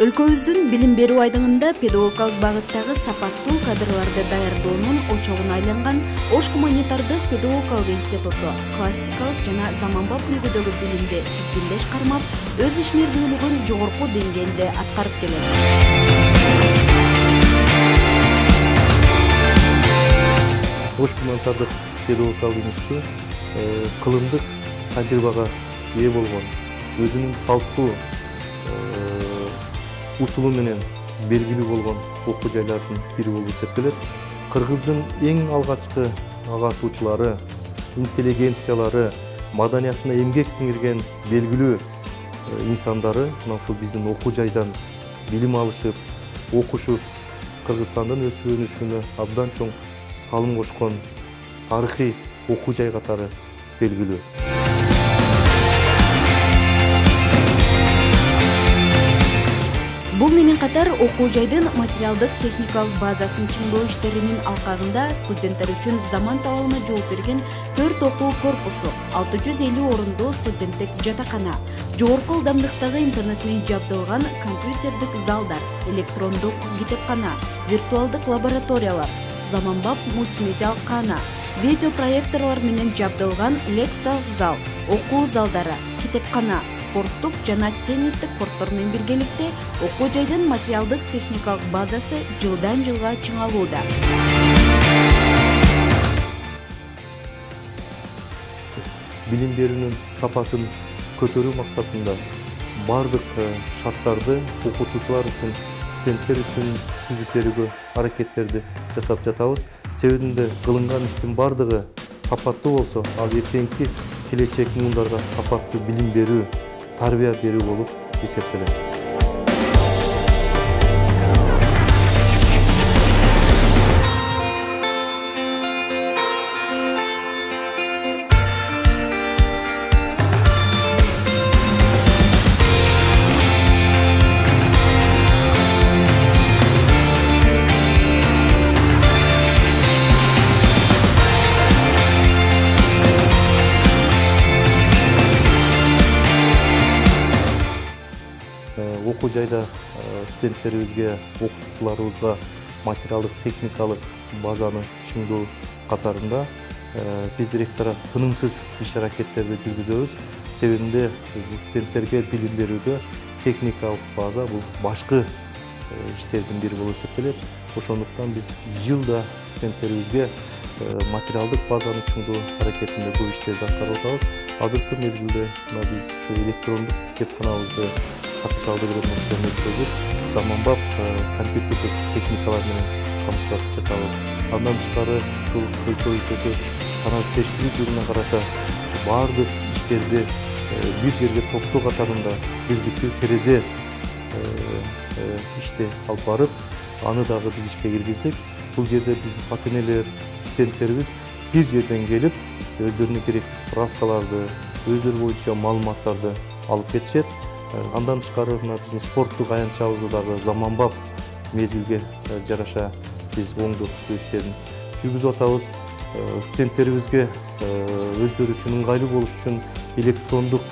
Өлкөбүздүн билим берүү айдыңында педагогикалык багыттагы сапаттуу кадрларды даярдоонун очогуна айланган Ош гуманитардык педагогикалык институту классикалык жана заманбап үлгүдөгү билимди тизгиндеш кармап, өз ишмердүүлүгүн жогорку деңгээлде аткарып келет. Ош гуманитардык педагогикалык институту кылымдык тажрыйбага ээ болгон, өзүнүн салттуу усулу менен белгилүү болгон окуу жайлардын бири болуп эсептелет. Кыргыздын эң алгачкы агартуучулары, интеллигенциялары, маданиятына эмгек сиңирген белгилүү инсандары мына ушул биздин окуу жайдан билим алышып, окушуп, Кыргызстандын өсүп өнүшүнө абдан чоң салым кошкон тарыхый окуу жай катары белгилүү. Бул менен катар окуу жайдын материалдык техникалык базасын чыңдоо иштеринин алкагында студенттер үчүн заман талабына жооп берген 4 окуу корпусу, 650 орундуу студенттик жатакана, жогорку ылдамдыктагы интернет менен жабдылган компьютердик залдар, электрондук китепкана, виртуалдык лабораториялар, заманбап мультимедиалык каана, видео проекторлор менен жабдылган лекциялык зал, окуу залдары, китепкана, спорттук жана теннистик корттор менен биргеликте окуу жайдын материалдык техникалык базасы жылдан жылга чыңалууда. Билим берүүнүн сапатын көтөрүү максатында бардык шарттарды окутуучулар үчүн, студенттер үчүн түзүп берүүгө аракеттерди жасап жатабыз. Себебинде кылынган иштин бардыгы сапаттуу болсо, ал эртеңки келечек муундарга сапаттуу билим берүү, тарбия берүү болуп эсептелет. Окуу жайда студенттерибизге, окутуучуларыбызга материалдык техникалык базаны чыңдоо катарында биз ректорат тынымсыз иш аракеттерди жүргүзөбүз. Себебинде студенттерге билим берүүдө техникалык база бул башкы иштердин бири болуп эсептелет. Ошондуктан биз жылда студенттерибизге материалдык базаны чыңдоо аракетинде көп иштерди аткарып атабыз. Азыркы мезгилде биз электрондук китепканабызды капиталдык ремонттон өткөзүп, заманбап компьютерлик техникалар менен камсыздап жатабыз. Андан тышкары ушул өлкөбүздөгү санааттештирүү жылына карата бардык иштерди бир жерге топтоо катарында бирдиктүү терезе ишти алып барып, аны дагы биз ишке киргиздик. Бул жерде биздин ата-энелер, студенттерибиз бир жерден келип, өздөрүнө керектүү справкаларды, өздөрү боюнча маалыматтарды алып кетишет. Андан тышкары мына биздин спорттук аянтчабызды дагы заманбап мезгилге жараша биз оңдоо түзөө иштерин жүргүзүп атабыз. Студенттерибизге өздөрү үчүн ыңгайлуу болуш үчүн электрондук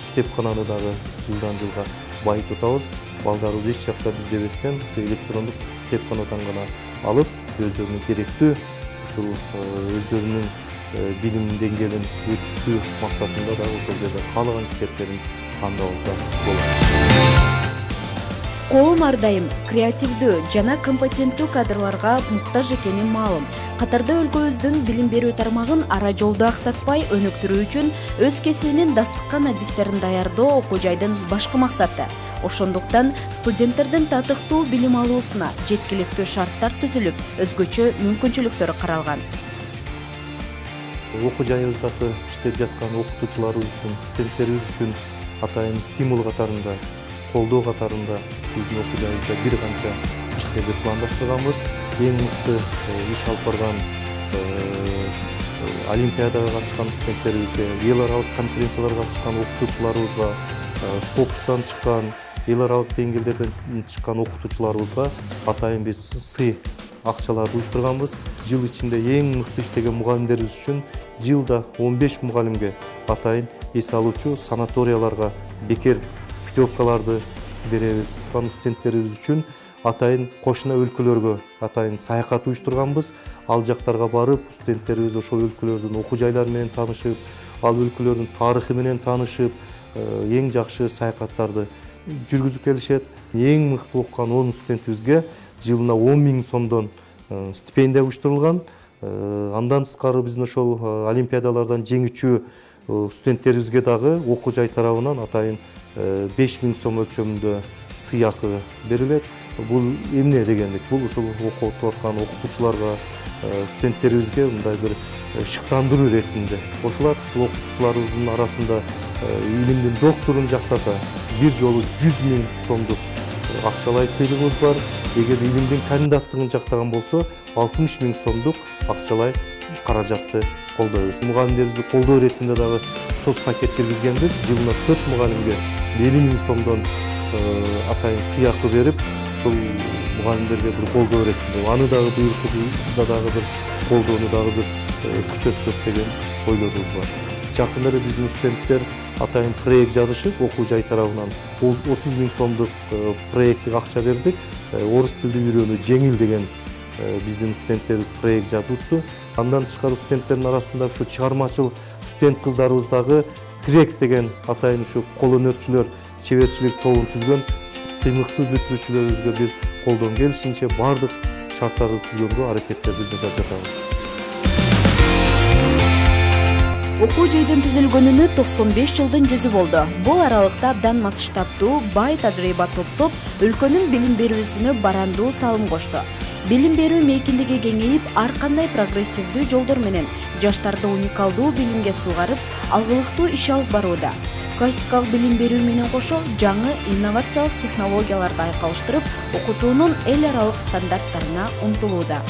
китепкананы дагы жылдан жылга байытып атабыз. Балдарыбыз эч жакта издебестен ушу электрондук китепканадан гана алып, өздөрүнө керектүү ушул өздөрүнүн билим деңгээлин өткүзүү максатында дагы ошол жерде каалаган китептерин тандап алса болот. Коом ар дайым креативдүү жана компетенттүү кадрларга муктаж экени маалым. Катарда өлкөбүздүн билим берүү тармагын ара жолдо аксатпай өнүктүрүү үчүн өз кесибинин дастыккан адистерин даярдоо окуу жайдын башкы максаты. Ошондуктан студенттердин татыктуу билим алуусуна жеткиликтүү шарттар түзүлүп, өзгөчө мүмкүнчүлүктөр каралган. Окуу жайыбыздагы иштеп жаткан окутуучуларыбыз үчүн, студенттерибиз үчүн атайын стимул катарында, колдоо катарында биздин окуу жайыбызда бир канча иштерди пландаштырганбыз. Эң мыкты иш алып барган олимпиадага катышкан студенттерибизге, эл аралык конференцияларга катышкан окутуучуларыбызга, спортчудан чыккан, эл аралык деңгээлдерден чыккан окутуучуларыбызга атайын биз сый акчаларды уюштурганбыз. Жыл ичинде эң мыкты иштеген мугалимдерибиз үчүн жылда 15 мугалимге атайын эс алуучу санаторияларга бекер путевкаларды беребиз. Аны студенттерибиз үчүн атайын кошуна өлкөлөргө атайын саякат уюштурганбыз. Ал жактарга барып, студенттерибиз ошол өлкөлөрдүн окуу жайлары менен таанышып, ал өлкөлөрдүн тарыхы менен таанышып, эң жакшы саякаттарды жүргүзүп келишет. Эң мыкты окуган 10 студентибизге жылына 10.000 сомдон стипендия уюштурулган. Андан тышкары биздин ошол олимпиадалардан жеңүүчү студенттерибизге дагы окуу жай тарабынан атайын 5.000 сом өлчөмүндө сыйакы берилет. Бул эмне дегендик? Бул ушул окутуп аткан окутуучуларга, студенттерибизге мындай бир шыктандыруу иретинде. Ошолар ушул окутуучуларыбыздын арасында илимдин докторун жактаса, бир жолу 100.000 сомдук акчалай сыйлыгыбыз бар. Эгер илимдин кандидаттыгын жактаган болсо, 60.000 сомдук акчалай каражатты колдойбуз. Мугалимдерибизди колдоо иретинде дагы соц пакет киргизгенбиз. Жылына 4 мугалимге 50.000 сомдон атайын сыйакы берип, ушул мугалимдерге бир колдоо иретинде. Аны дагы быйылкы жылда дагы бир колдоону дагы бир күчөтсөк деген ойлорубуз бар. Жакында эле биздин студенттер атайын проект жазышып, окуу жай тарабынан 30.000 сомдук проекттик акча бердик. Орус тилди үйрөнүү жеңил деген биздин студенттерибиз проект жазып. Андан тышкары студенттердин арасында ушу чыгармачыл студент кыздарыбыз дагы Трек деген атайын ушу кол өнөрчүлөр чеберчилик тобун түзгөн. Сыймыктуу бүтүрүүчүлөрүбүзгө бир колдон келишинче бардык шарттарды түзгөнгө аракеттерди жасап жатабыз. Окуу жайдын түзүлгөнүнө 95 жылдын жүзү болду. Бул аралыкта абдан масштабдуу, бай тажрыйба топтоп, өлкөнүн билим берүүсүнө барандуу салым кошту. Билим берүү мейкиндиги кеңейип, ар кандай прогрессивдүү жолдор менен жаштарды уникалдуу билимге сугарып, алгылыктуу иш алып барууда. Классикалык билим берүү менен кошо жаңы инновациялык технологияларды айкалыштырып, окутуунун эл аралык стандарттарына умтулууда.